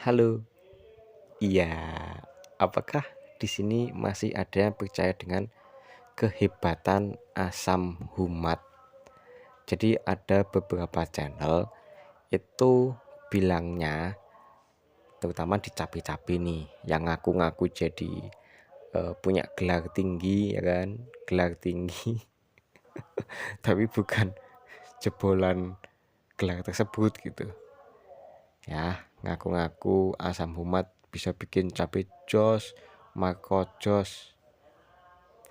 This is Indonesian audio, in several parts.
Halo, iya, apakah di sini masih ada yang percaya dengan kehebatan asam humat? Jadi ada beberapa channel itu bilangnya, terutama di Capi-Capi nih, yang ngaku-ngaku jadi punya gelar tinggi, ya kan? Gelar tinggi, tapi bukan jebolan gelar tersebut gitu. Ya, ngaku-ngaku asam humat bisa bikin cabai jos, Marco jos.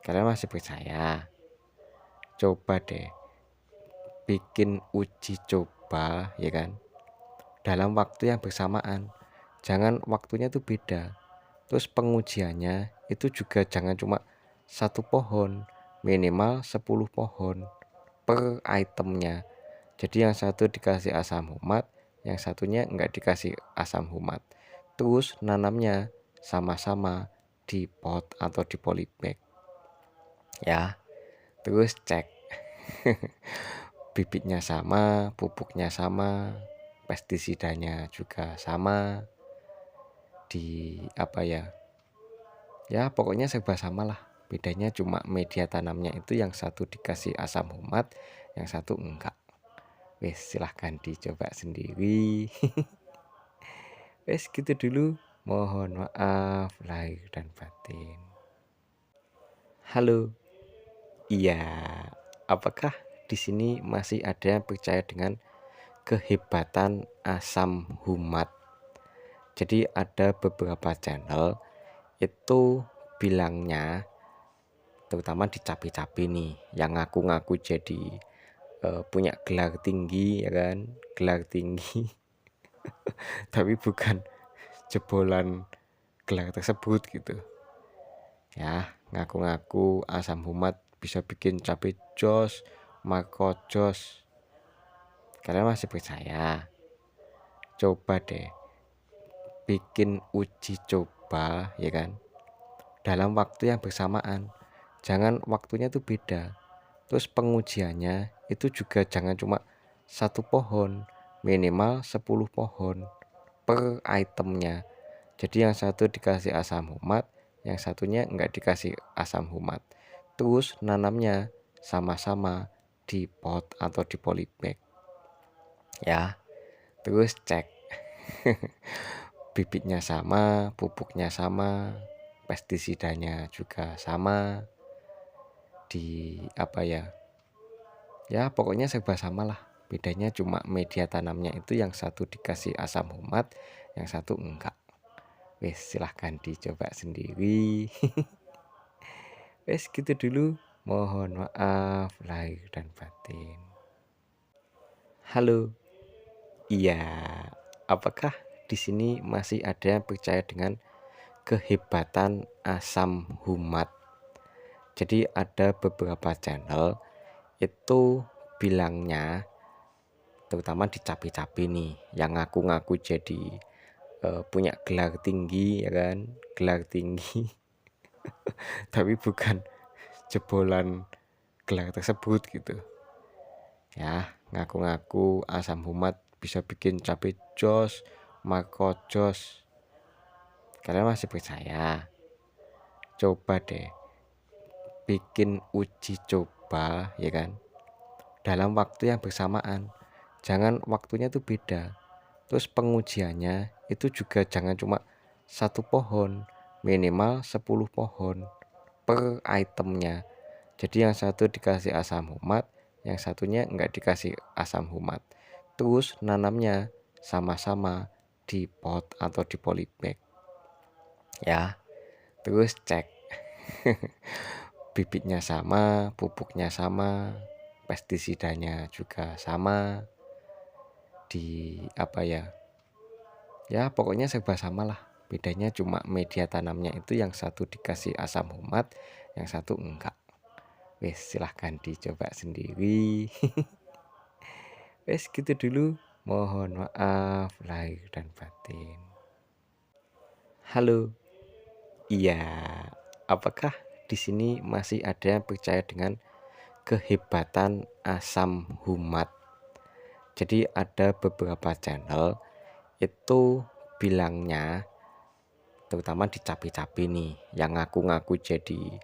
Kalian masih percaya? Coba deh bikin uji coba, ya kan, dalam waktu yang bersamaan. Jangan waktunya tuh beda. Terus pengujiannya itu juga jangan cuma satu pohon, minimal 10 pohon per itemnya. Jadi yang satu dikasih asam humat, yang satunya enggak dikasih asam humat. Terus nanamnya sama-sama di pot atau di polybag, ya. Terus cek bibitnya sama, pupuknya sama, pestisidanya juga sama, di apa ya, ya pokoknya serba sama lah. Bedanya cuma media tanamnya itu yang satu dikasih asam humat, yang satu enggak. Wes, silahkan dicoba sendiri. Wes gitu dulu. Mohon maaf lahir dan batin. Halo. Iya, apakah di sini masih ada yang percaya dengan kehebatan asam humat? Jadi ada beberapa channel itu bilangnya, terutama di Capi-Capi nih, yang ngaku-ngaku jadi punya gelar tinggi, ya kan? Gelar tinggi, tapi bukan jebolan gelar tersebut gitu. Ya, ngaku-ngaku asam humat bisa bikin cabai jos, Marco jos. Kalian masih percaya? Coba deh bikin uji coba, ya kan, dalam waktu yang bersamaan. Jangan waktunya tuh beda. Terus pengujiannya itu juga jangan cuma satu pohon, minimal 10 pohon per itemnya. Jadi yang satu dikasih asam humat, yang satunya enggak dikasih asam humat. Terus nanamnya sama-sama di pot atau di polybag, ya. Terus cek bibitnya sama, pupuknya sama, pestisidanya juga sama, di apa ya, ya pokoknya serba sama lah. Bedanya cuma media tanamnya itu yang satu dikasih asam humat, yang satu enggak. Wes, silahkan dicoba sendiri. Wes gitu dulu. Mohon maaf lahir dan batin. Halo. Iya, apakah di sini masih ada yang percaya dengan kehebatan asam humat? Jadi ada beberapa channel itu bilangnya, terutama di Capi-Capi nih, yang ngaku-ngaku jadi punya gelar tinggi, ya kan? Gelar tinggi, tapi bukan jebolan gelar tersebut gitu. Ya, ngaku-ngaku asam humat bisa bikin cabai jos, Marco jos. Kalian masih percaya? Coba deh bikin uji coba, ya kan, dalam waktu yang bersamaan. Jangan waktunya tuh beda. Terus pengujiannya itu juga jangan cuma satu pohon, minimal 10 pohon per itemnya. Jadi yang satu dikasih asam humat, yang satunya enggak dikasih asam humat. Terus nanamnya sama-sama di pot atau di polybag, ya. Terus cek bibitnya sama, pupuknya sama, pestisidanya juga sama, di apa ya, ya pokoknya serba sama lah. Bedanya cuma media tanamnya itu yang satu dikasih asam humat, yang satu enggak. Wes, silahkan dicoba sendiri. Wes gitu dulu. Mohon maaf lahir dan batin. Halo. Iya, apakah di sini masih ada yang percaya dengan kehebatan asam humat? Jadi ada beberapa channel itu bilangnya, terutama di capi-capi nih, yang ngaku-ngaku jadi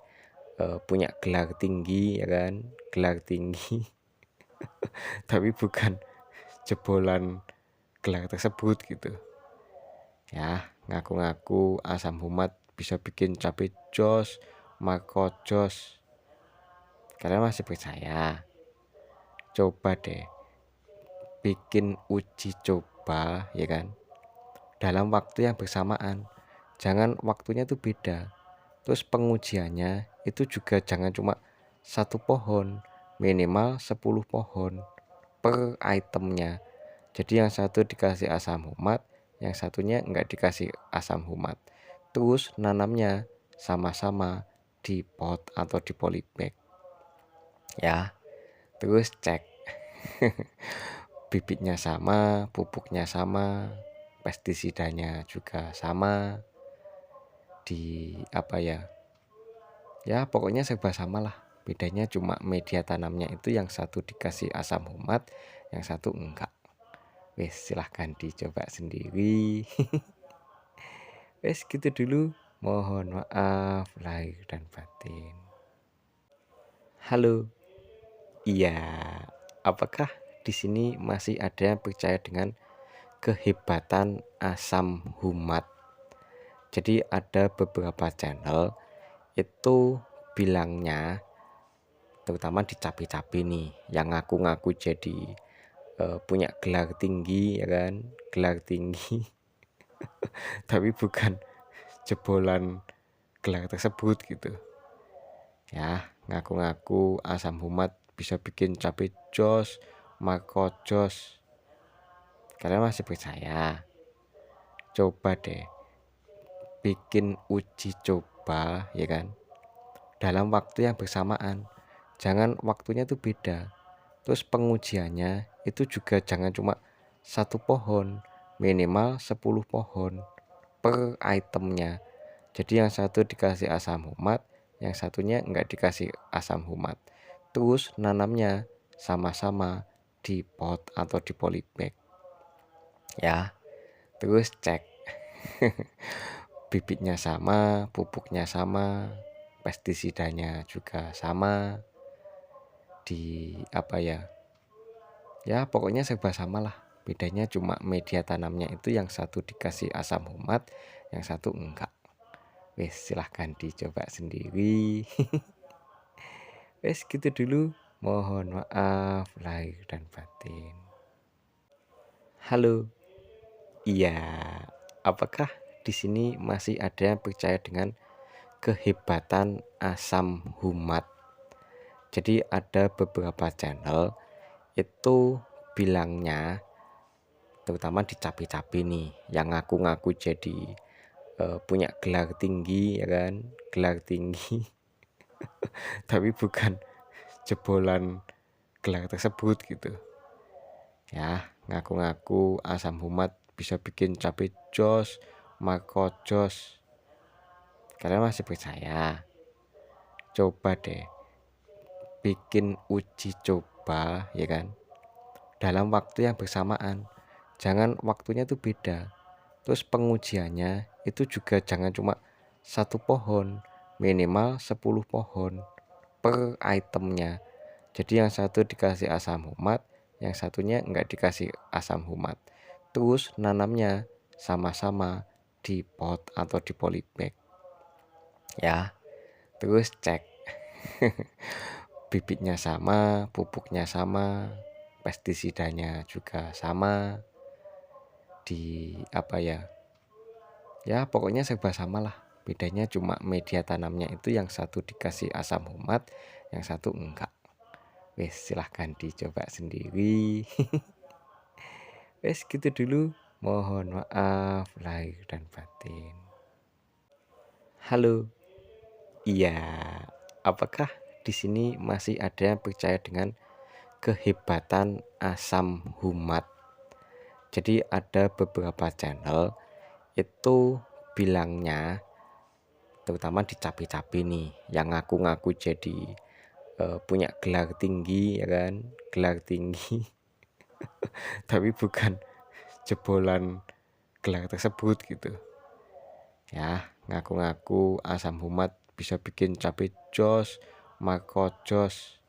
punya gelar tinggi, ya kan, gelar tinggi, tapi bukan jebolan gelar tersebut gitu. Ya, ngaku-ngaku asam humat bisa bikin cabai jos, Marco jos. Kalian masih percaya? Coba deh bikin uji coba, ya kan, dalam waktu yang bersamaan. Jangan waktunya tuh beda. Terus pengujiannya itu juga jangan cuma satu pohon, minimal 10 pohon per itemnya. Jadi yang satu dikasih asam humat, yang satunya enggak dikasih asam humat. Terus nanamnya sama-sama di pot atau di polybag. Ya, terus cek bibitnya sama, pupuknya sama, pestisidanya juga sama, di ya pokoknya serba sama lah. Bedanya cuma media tanamnya itu yang satu dikasih asam humat, yang satu enggak. Wes, silahkan dicoba sendiri. Wes gitu dulu. Mohon maaf lahir dan batin. Halo. Iya, apakah di sini masih ada yang percaya dengan kehebatan asam humat? Jadi ada beberapa channel itu bilangnya, terutama di capi-capi nih, yang ngaku-ngaku jadi punya gelar tinggi, ya kan, gelar tinggi, tapi bukan jebolan gelar tersebut gitu. Ya, ngaku-ngaku asam humat bisa bikin cabai jos, Marco jos. Kalian masih percaya? Coba deh bikin uji coba, ya kan, dalam waktu yang bersamaan. Jangan waktunya tuh beda. Terus pengujiannya itu juga jangan cuma satu pohon, minimal 10 pohon per itemnya. Jadi yang satu dikasih asam humat, yang satunya enggak dikasih asam humat. Terus nanamnya sama-sama di pot atau di polybag. Ya, terus cek bibitnya sama, pupuknya sama, pestisidanya juga sama, di ya pokoknya serba sama lah. Bedanya cuma media tanamnya itu yang satu dikasih asam humat, yang satu enggak. Wes, silahkan dicoba sendiri. Wes gitu dulu. Mohon maaf lahir dan batin. Halo. Iya, apakah di sini masih ada yang percaya dengan kehebatan asam humat? Jadi ada beberapa channel itu bilangnya, terutama di capi-capi nih, yang ngaku-ngaku jadi punya gelar tinggi, ya kan, gelar tinggi, tapi bukan jebolan gelar tersebut gitu. Ya, ngaku-ngaku asam humat bisa bikin cabai jos, Marco jos. Kalian masih percaya? Coba deh bikin uji coba, ya kan, dalam waktu yang bersamaan. Jangan waktunya tuh beda. Terus pengujiannya itu juga jangan cuma satu pohon, minimal 10 pohon per itemnya. Jadi yang satu dikasih asam humat, yang satunya enggak dikasih asam humat. Terus nanamnya sama-sama di pot atau di polybag. Ya, terus cek bibitnya sama, pupuknya sama, pestisidanya juga sama, di ya pokoknya serba sama lah. Bedanya cuma media tanamnya itu yang satu dikasih asam humat, yang satu enggak. Wes, silahkan dicoba sendiri. Wes gitu dulu. Mohon maaf lahir dan batin. Halo. Iya, apakah di sini masih ada yang percaya dengan kehebatan asam humat? Jadi ada beberapa channel itu bilangnya, terutama di capi-capi nih, yang ngaku-ngaku jadi punya gelar tinggi, ya kan, gelar tinggi, tapi bukan jebolan gelar tersebut gitu ya. Ngaku-ngaku asam humat bisa bikin cabai jos, Marco jos.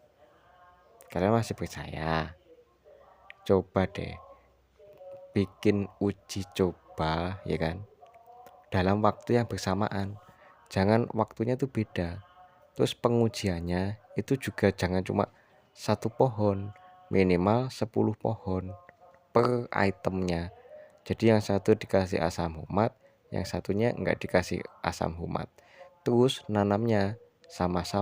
Kalian masih percaya? Coba deh bikin uji coba ya kan, dalam waktu yang bersamaan. Jangan waktunya tuh beda. Terus pengujiannya itu juga jangan cuma satu pohon, minimal 10 pohon per itemnya. Jadi yang satu dikasih asam humat, yang satunya enggak dikasih asam humat. Terus nanamnya sama-sama